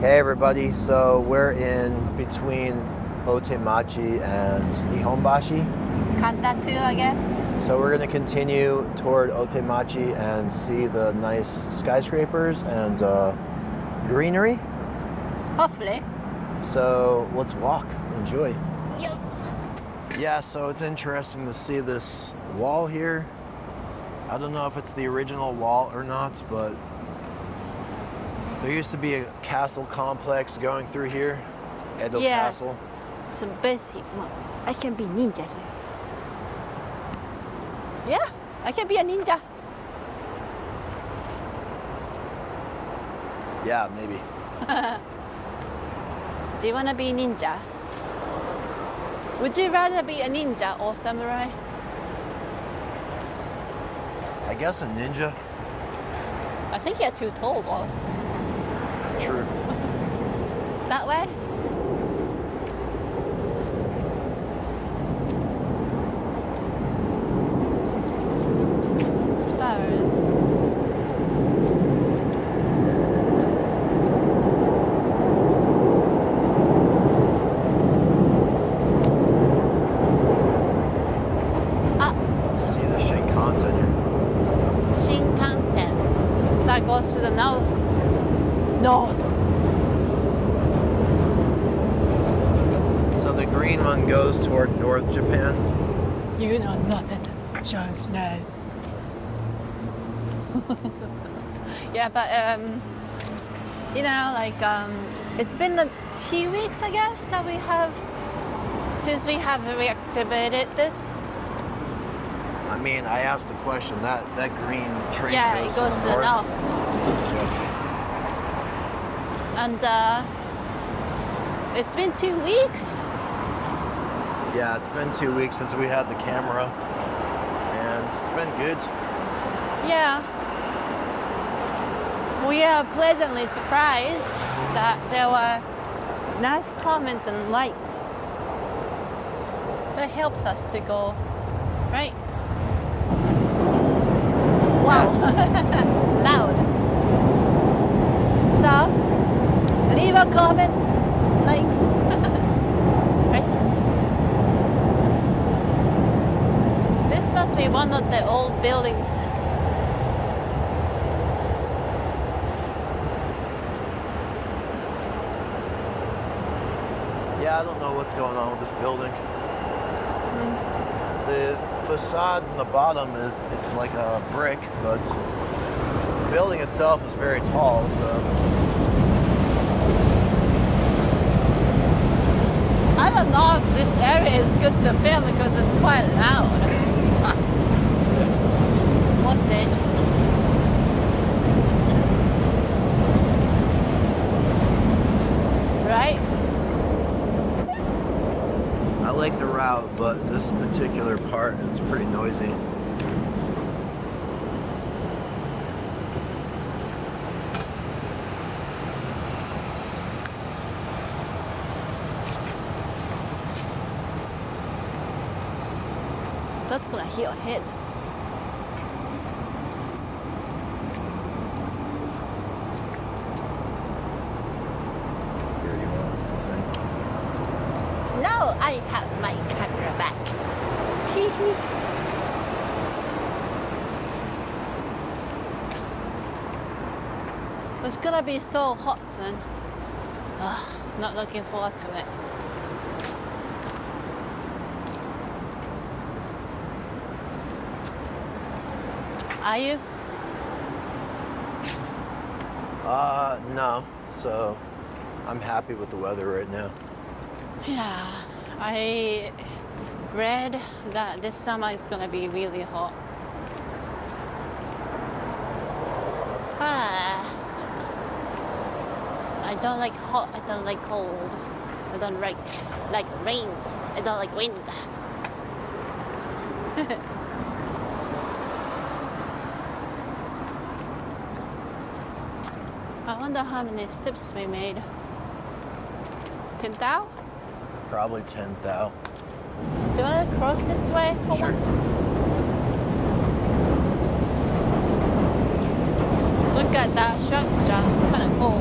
Hey everybody, so we're in between Otemachi and Nihonbashi. Kantatu, I guess. So we're going to continue toward Otemachi and see the nice skyscrapers and greenery. Hopefully. So let's walk, enjoy. Yep. Yeah, so it's interesting to see this wall here. I don't know if it's the original wall or not, but there used to be a castle complex going through here, Edo Castle. So basically, I can be ninja here. Yeah, I can be a ninja. Yeah, maybe. Do you want to be ninja? Would you rather be a ninja or samurai? I guess a ninja. I think you're too tall, though. True. That way? Sparrows. See the Shinkansen here. Shinkansen. That goes to the north. North. So the green one goes toward North Japan. You know nothing, Jon Snow. Yeah, but you know, like it's been 2 weeks, I guess, that we have since we have reactivated this. I mean, I asked the question. That green train It goes to the north. And it's been 2 weeks. Yeah, it's been 2 weeks since we had the camera, and it's been good. Yeah. We are pleasantly surprised that there were nice comments and likes. That helps us to go, right? Wow. Loud. So, leave a comment, likes. Right? This must be one of the old buildings. Yeah, I don't know what's going on with this building. The facade in the bottom it's like a brick, but the building itself is very tall, so I don't know if this area is good to film because it's quite loud. What's it? Right? I like the route, but this particular part is pretty noisy. That's gonna hit your head. Here you are, I think. No, I have my camera back. It's gonna be so hot soon. Not looking forward to it. Are you? No. So I'm happy with the weather right now. Yeah, I read that this summer is gonna be really hot. I don't like hot, I don't like cold. I don't like rain. I don't like wind. I wonder how many steps we made. 10,000? Probably 10,000. Do you want to cross this way for Sure. once? Look at that structure, kind of cool.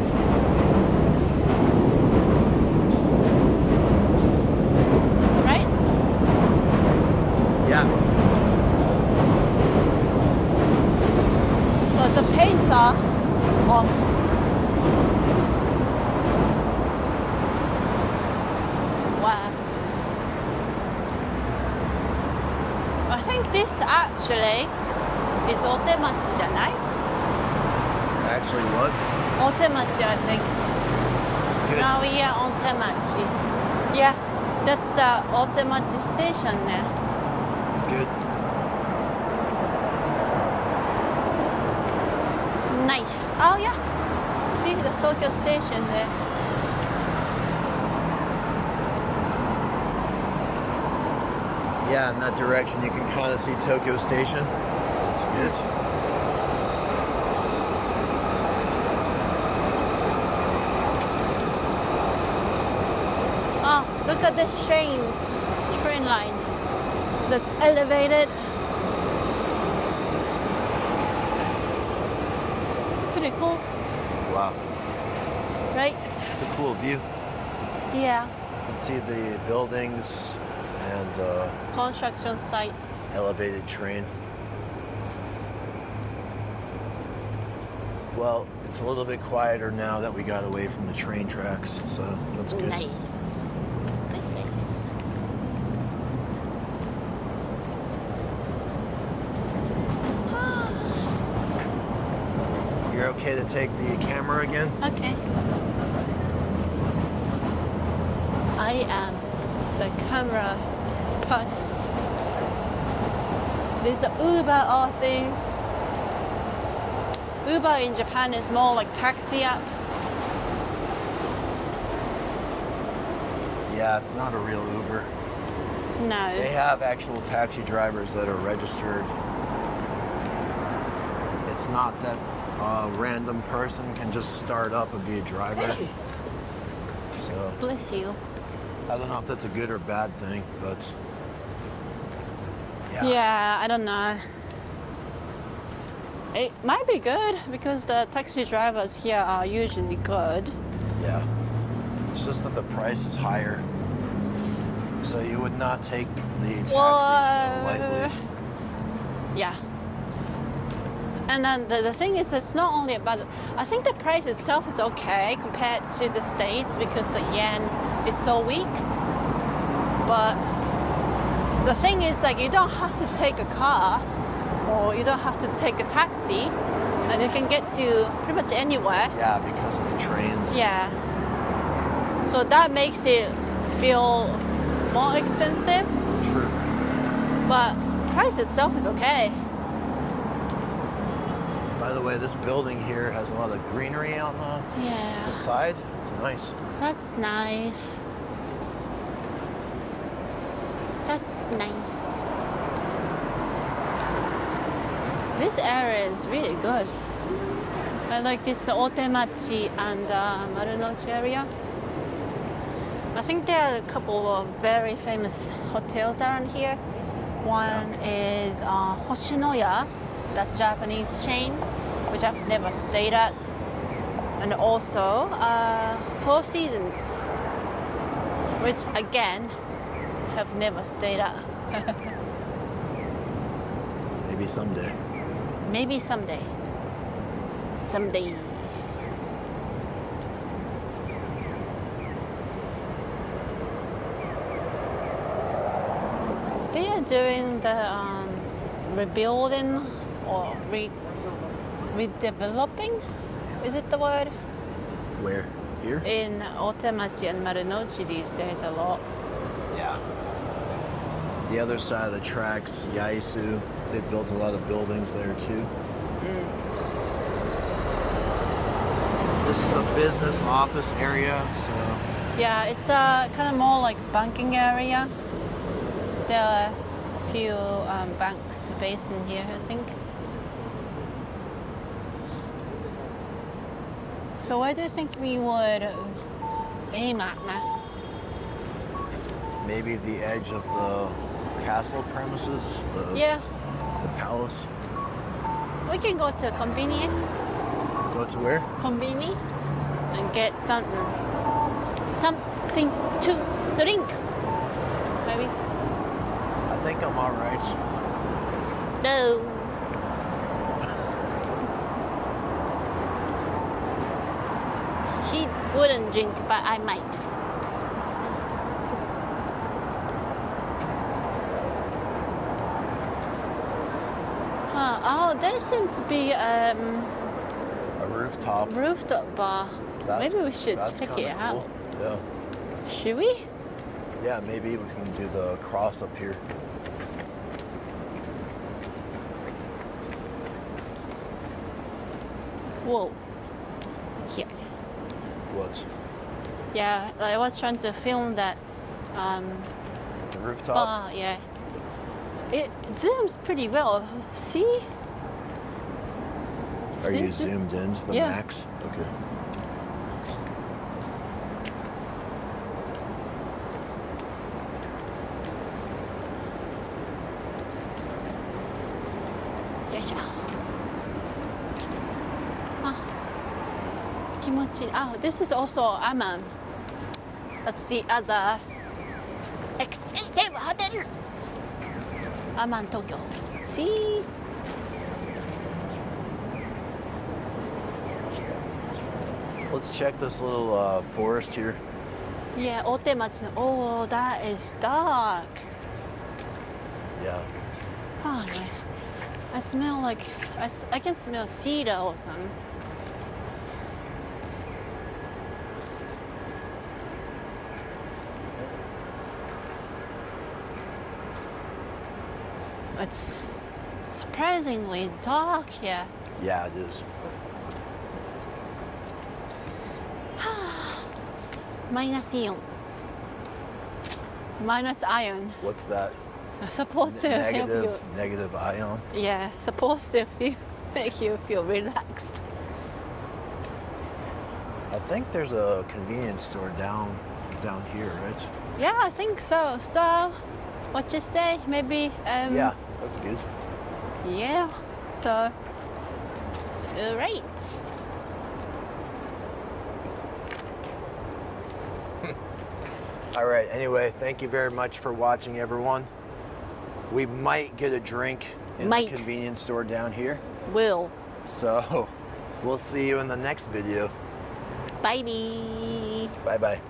Otemachi じゃない? Actually, what? Otemachi, I think. Good. Now we are on Otemachi. Yeah, that's the Otemachi station there. Good. Nice. Oh yeah. See the Tokyo station there. Yeah, in that direction you can kind of see Tokyo Station. That's good. Oh, look at the train lines. That's elevated. Pretty cool, Wow. right? It's a cool view. Yeah. You can see the buildings and Construction site. elevated train. Well, it's a little bit quieter now that we got away from the train tracks, so that's good. Nice. Nice. You're okay to take the camera again? Okay. I am the camera person. These are Uber or things. Uber in Japan is more like taxi app. Yeah, it's not a real Uber. No. They have actual taxi drivers that are registered. It's not that a random person can just start up and be a driver. So Bless you. I don't know if that's a good or bad thing, but Yeah, I don't know. It might be good because the taxi drivers here are usually good. Yeah. It's just that the price is higher. So you would not take the taxi so lightly. Yeah. And then the thing is, it's not only about, I think the price itself is okay compared to the States because the yen is so weak. But the thing is, like, you don't have to take a car or you don't have to take a taxi and you can get to pretty much anywhere. Yeah, because of the trains. Yeah. So that makes it feel more expensive, True. but price itself is okay. By the way, this building here has a lot of greenery on the Yeah, side. It's nice. that's nice. That's nice. This area is really good. I like this Otemachi and Marunouchi area. I think there are a couple of very famous hotels around here. One is Hoshinoya, that's Japanese chain, which I've never stayed at. And also Four Seasons, which again, have never stayed at. Maybe someday. Maybe someday. Someday. They are doing the rebuilding or redeveloping. Is it the word? Where? Here? In Otemachi and Marunouchi these days a lot. Yeah. The other side of the tracks, Yaesu, they built a lot of buildings there too. This is a business office area, so Yeah, it's kind of more like banking area. There are a few banks based in here, I think. So where do you think we would aim at now? maybe the edge of the castle premises, the palace. We can go to Konbini, Go to where? Konbini, and get something to drink. Maybe. I think I'm all right. No. He wouldn't drink, but I might. Oh, there seems to be A rooftop. rooftop bar. That's- Maybe we should that's check kinda it out. cool. Yeah. Should we? Yeah, maybe we can do the cross up here. Whoa. Here. What? Yeah, I was trying to film that The rooftop? bar, yeah. It zooms pretty well. See? Are you Since this- zoomed in to the Yeah. max? Okay. Oh, this is also Aman. That's the other expensive hotel. Aman Tokyo. See? Let's check this little forest here. Yeah, Otemachi. Oh, that is dark. Yeah. Oh, nice. I smell like I can smell cedar or something. It's surprisingly dark here. Yeah, it is. Minus ion. Minus ion. What's that? Supposed to help you. Negative ion. Yeah, supposed to make you feel relaxed. I think there's a convenience store down here, right? Yeah, I think so. So, what you say? Maybe. Yeah, that's good. Yeah. So, great. All right. Anyway, thank you very much for watching, everyone. We might get a drink in the convenience store down here. Will. So, we'll see you in the next video. Bye. Bye-bye.